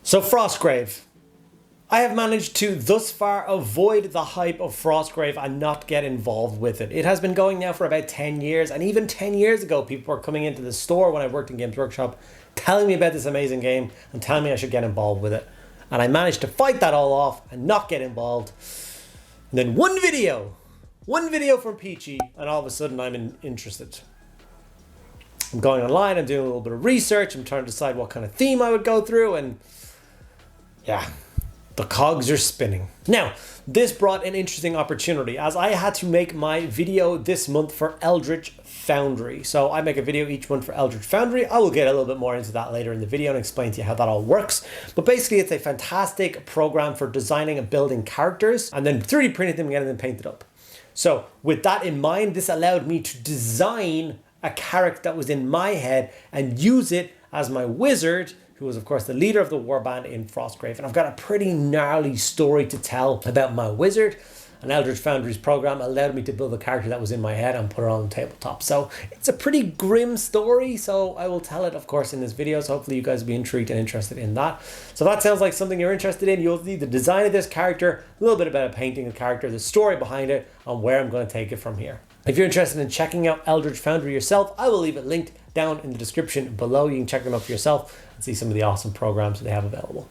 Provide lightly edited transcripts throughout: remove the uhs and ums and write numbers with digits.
So Frostgrave. I have managed to thus far avoid the hype of Frostgrave and not get involved with it. It has been going now for about 10 years, and even 10 years ago people were coming into the store when I worked in Games Workshop telling me about this amazing game and telling me I should get involved with it. And I managed to fight that all off and not get involved. And then one video from Peachy, and all of a sudden I'm interested. I'm going online, I'm doing a little bit of research, I'm trying to decide what kind of theme I would go through, and yeah, the cogs are spinning. Now, this brought an interesting opportunity as I had to make my video this month for Eldritch Foundry. So I make a video each month for Eldritch Foundry. I will get a little bit more into that later in the video and explain to you how that all works. But basically it's a fantastic program for designing and building characters and then 3D printing them and getting them painted up. So with that in mind, this allowed me to design a character that was in my head and use it as my wizard, who was of course the leader of the warband in Frostgrave. And I've got a pretty gnarly story to tell about my wizard. And Eldritch Foundry's program allowed me to build a character that was in my head and put it on the tabletop. So it's a pretty grim story, so I will tell it of course in this video, so hopefully you guys will be intrigued and interested in that. So if that sounds like something you're interested in, you'll see the design of this character, a little bit about painting the character, the story behind it, and where I'm going to take it from here. If you're interested in checking out Eldritch Foundry yourself, I will leave it linked down in the description below. You can check them out for yourself and see some of the awesome programs that they have available.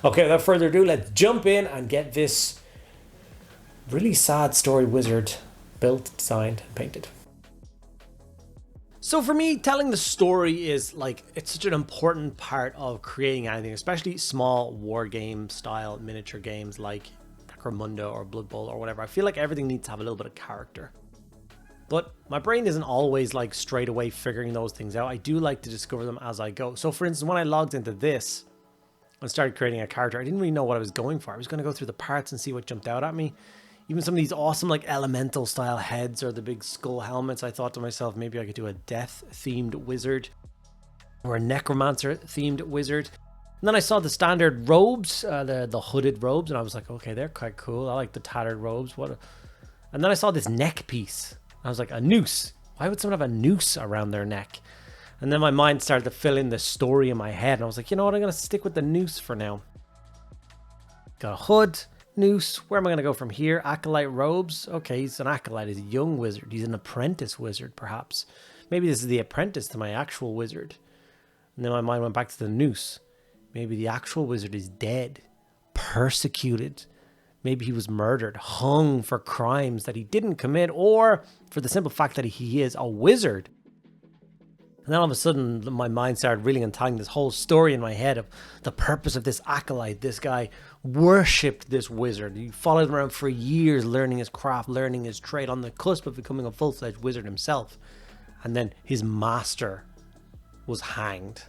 Okay, without further ado, let's jump in and get this really sad story wizard built, designed, and painted. So for me, telling the story is like, it's such an important part of creating anything, especially small war game style miniature games like Necromunda or Blood Bowl or whatever. I feel like everything needs to have a little bit of character. But my brain isn't always like straight away figuring those things out. I do like to discover them as I go. So for instance, when I logged into this and started creating a character, I didn't really know what I was going for. I was going to go through the parts and see what jumped out at me. Even some of these awesome like elemental style heads or the big skull helmets, I thought to myself, maybe I could do a death themed wizard or a necromancer themed wizard. And then I saw the standard robes, the hooded robes, and I was like, okay, they're quite cool. I like the tattered robes. And then I saw this neck piece. I was like, a noose. Why would someone have a noose around their neck? And then my mind started to fill in the story in my head. And I was like, you know what? I'm going to stick with the noose for now. Got a hood, noose. Where am I going to go from here? Acolyte robes. Okay, he's an acolyte. He's a young wizard. He's an apprentice wizard, perhaps. Maybe this is the apprentice to my actual wizard. And then my mind went back to the noose. Maybe the actual wizard is dead, persecuted. Maybe he was murdered, hung for crimes that he didn't commit, or for the simple fact that he is a wizard. And then all of a sudden, my mind started reeling and tying this whole story in my head of the purpose of this acolyte. This guy worshipped this wizard. He followed him around for years, learning his craft, learning his trade, on the cusp of becoming a full-fledged wizard himself. And then his master was hanged.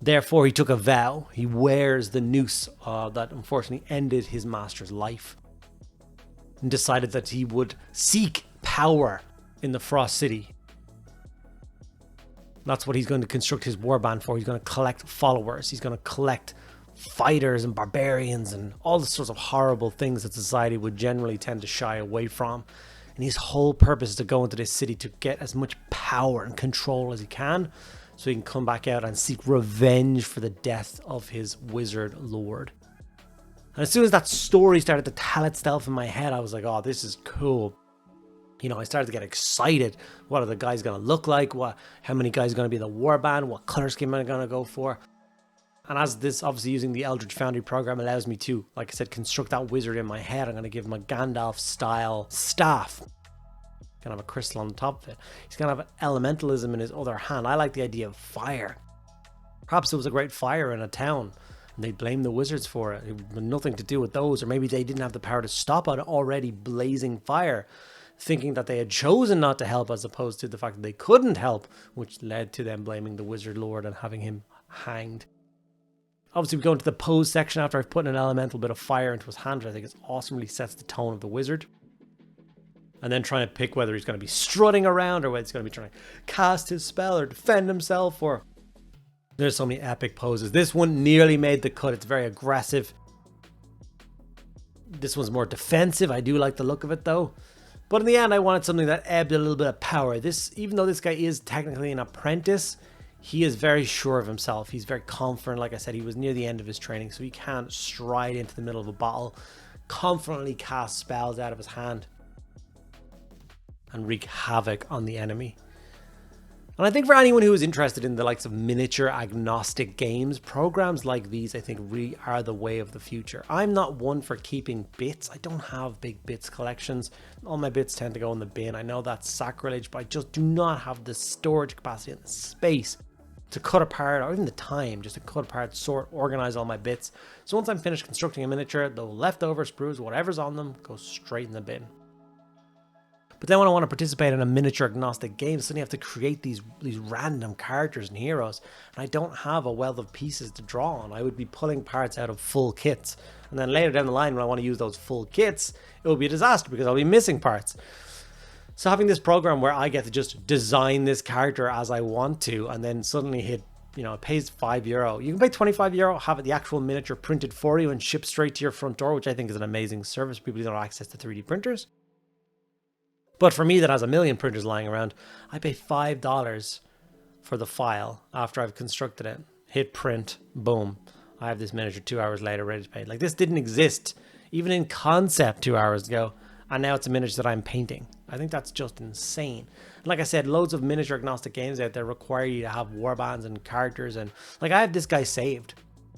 Therefore, he took a vow. He wears the noose that unfortunately ended his master's life. And decided that he would seek power in the Frost City. That's what he's going to construct his warband for. He's going to collect followers. He's going to collect fighters and barbarians and all the sorts of horrible things that society would generally tend to shy away from. And his whole purpose is to go into this city to get as much power and control as he can, so he can come back out and seek revenge for the death of his wizard lord. And as soon as that story started to tell itself in my head, I was like, oh, this is cool. You know, I started to get excited. What are the guys going to look like? How many guys are going to be in the warband? What color scheme am I going to go for? And as this, obviously using the Eldritch Foundry program allows me to, like I said, construct that wizard in my head, I'm going to give him a Gandalf style staff. Gonna have a crystal on the top of it. He's gonna have elementalism in his other hand. I like the idea of fire. Perhaps there was a great fire in a town and they blamed the wizards for it. It had nothing to do with those, or maybe they didn't have the power to stop an already blazing fire, thinking that they had chosen not to help as opposed to the fact that they couldn't help, which led to them blaming the wizard lord and having him hanged. Obviously we go into the pose section after I've put an elemental bit of fire into his hand, which I think it awesomely sets the tone of the wizard. And then trying to pick whether he's going to be strutting around or whether he's going to be trying to cast his spell or defend himself. Or there's so many epic poses. This one nearly made the cut. It's very aggressive. This one's more defensive. I do like the look of it though. But in the end, I wanted something that ebbed a little bit of power. This, even though this guy is technically an apprentice, he is very sure of himself. He's very confident. Like I said, he was near the end of his training, so he can't stride into the middle of a battle, confidently cast spells out of his hand, and wreak havoc on the enemy. And I think for anyone who is interested in the likes of miniature agnostic games, programs like these I think really are the way of the future. I'm not one for keeping bits. I don't have big bits collections. All my bits tend to go in the bin. I know that's sacrilege, but I just do not have the storage capacity and the space to cut apart, or even the time just to cut apart, sort, organize all my bits. So once I'm finished constructing a miniature, the leftover sprues, whatever's on them, goes straight in the bin. But then when I want to participate in a miniature agnostic game, suddenly I have to create these random characters and heroes, and I don't have a wealth of pieces to draw on. I would be pulling parts out of full kits, and then later down the line when I want to use those full kits, it will be a disaster because I'll be missing parts. So having this program where I get to just design this character as I want to, and then suddenly hit, you know, it pays €5. You can pay €25, have the actual miniature printed for you and shipped straight to your front door, which I think is an amazing service for people who don't have access to 3D printers. But for me that has a million printers lying around, I pay $5 for the file after I've constructed it. Hit print, boom. I have this miniature 2 hours later ready to paint. Like, this didn't exist even in concept 2 hours ago, and now it's a miniature that I'm painting. I think that's just insane. And like I said, loads of miniature agnostic games out there require you to have warbands and characters, and like I have this guy saved.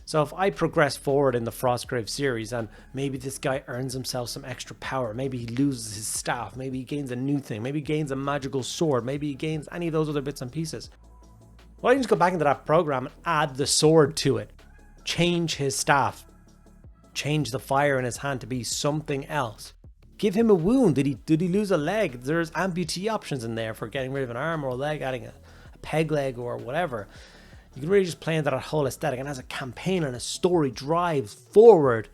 So if I progress forward in the Frostgrave series and maybe this guy earns himself some extra power, maybe he loses his staff, maybe he gains a new thing, maybe he gains a magical sword, maybe he gains any of those other bits and pieces. Well, I can just go back into that program and add the sword to it, change his staff, change the fire in his hand to be something else. Give him a wound. Did he lose a leg? There's amputee options in there for getting rid of an arm or a leg, adding a peg leg or whatever. You can really just play into that whole aesthetic, and as a campaign and a story drives forward,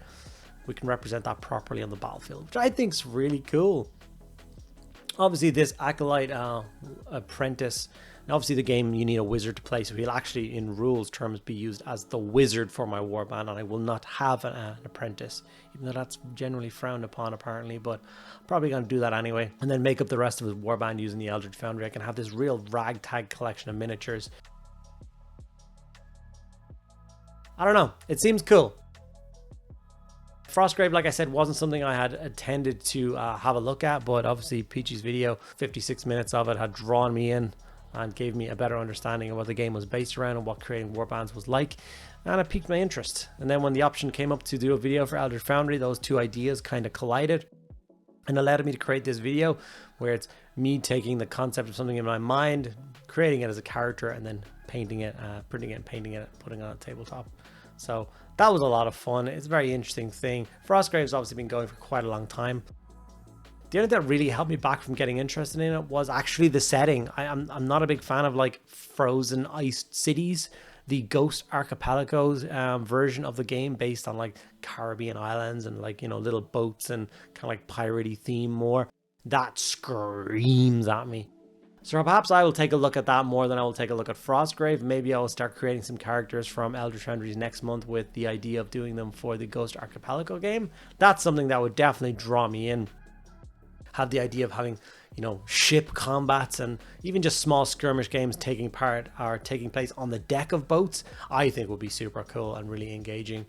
we can represent that properly on the battlefield, which I think is really cool. Obviously this acolyte apprentice, and obviously the game you need a wizard to play, so he'll actually in rules terms be used as the wizard for my warband, and I will not have an apprentice, even though that's generally frowned upon apparently, but I'm probably going to do that anyway, and then make up the rest of his warband using the Eldritch Foundry. I can have this real ragtag collection of miniatures. I don't know, it seems cool. Frostgrave, like I said, wasn't something I had intended to have a look at, but obviously Peachy's video, 56 minutes of it, had drawn me in and gave me a better understanding of what the game was based around and what creating warbands was like, and it piqued my interest. And then when the option came up to do a video for Eldritch Foundry, those two ideas kind of collided and allowed me to create this video where it's me taking the concept of something in my mind, creating it as a character, and then painting it, printing it and painting it, putting it on a tabletop. So that was a lot of fun. It's a very interesting thing. Frostgrave's obviously been going for quite a long time. The only thing that really held me back from getting interested in it was actually the setting. I'm not a big fan of like frozen iced cities. The Ghost Archipelago's version of the game, based on like Caribbean islands and like, you know, little boats and kind of like piratey theme more, that screams at me. So perhaps I will take a look at that more than I will take a look at Frostgrave. Maybe I will start creating some characters from Eldritch Foundries next month with the idea of doing them for the Ghost Archipelago game. That's something that would definitely draw me in. Have the idea of having, you know, ship combats and even just small skirmish games taking place on the deck of boats, I think would be super cool and really engaging.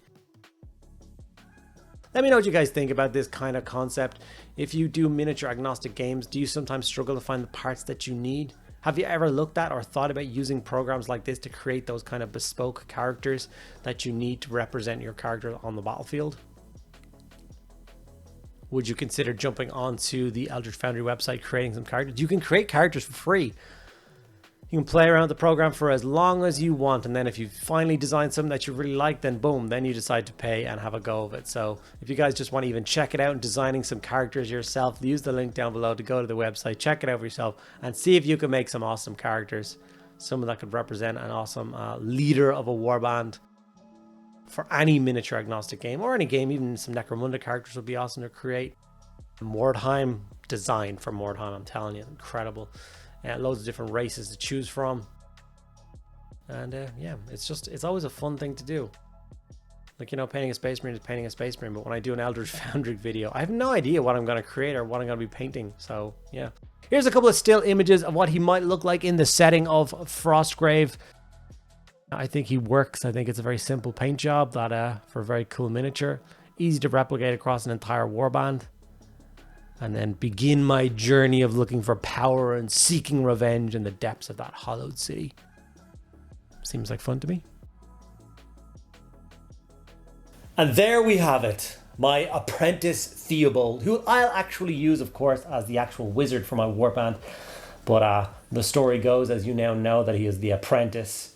Let me know what you guys think about this kind of concept. If you do miniature agnostic games, do you sometimes struggle to find the parts that you need? Have you ever looked at or thought about using programs like this to create those kind of bespoke characters that you need to represent your character on the battlefield? Would you consider jumping onto the Eldritch Foundry website, creating some characters? You can create characters for free. You can play around with the program for as long as you want, and then if you finally design something that you really like, then boom, then you decide to pay and have a go of it. So if you guys just want to even check it out and designing some characters yourself, use the link down below to go to the website, check it out for yourself, and see if you can make some awesome characters. Someone that could represent an awesome leader of a warband for any miniature agnostic game, or any game. Even some Necromunda characters would be awesome to create. Mordheim, design for Mordheim, I'm telling you, incredible. Loads of different races to choose from, and yeah, it's always a fun thing to do. Like, you know, painting a Space Marine is painting a Space Marine, but when I do an Eldritch Foundry video, I have no idea what I'm going to create or what I'm going to be painting. So yeah, here's a couple of still images of what he might look like in the setting of Frostgrave. I think he works. I think it's a very simple paint job that for a very cool miniature. Easy to replicate across an entire warband. And then begin my journey of looking for power and seeking revenge in the depths of that hollowed city. Seems like fun to me. And there we have it. My apprentice Theobald, who I'll actually use, of course, as the actual wizard for my warband. But the story goes, as you now know, that he is the apprentice.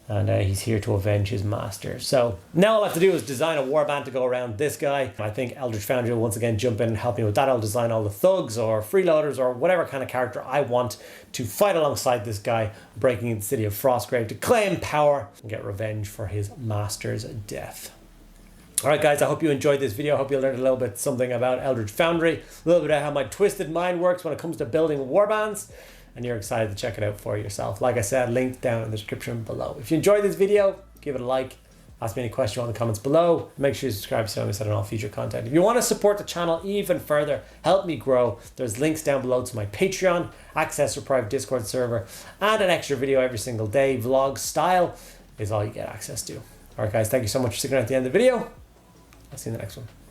And he's here to avenge his master. So now all I have to do is design a warband to go around this guy. I think Eldritch Foundry will once again jump in and help me with that. I'll design all the thugs or freeloaders or whatever kind of character I want to fight alongside this guy, breaking into the city of Frostgrave to claim power and get revenge for his master's death. Alright guys, I hope you enjoyed this video. I hope you learned a little bit something about Eldritch Foundry, a little bit about how my twisted mind works when it comes to building warbands, and you're excited to check it out for yourself. Like I said, linked down in the description below. If you enjoyed this video, give it a like, ask me any question in the comments below. Make sure you subscribe so you don't miss out on all future content. If you want to support the channel even further, help me grow, there's links down below to my Patreon, access to a private Discord server, and an extra video every single day, vlog style, is all you get access to. Alright guys, thank you so much for sticking around at the end of the video. I'll see you in the next one.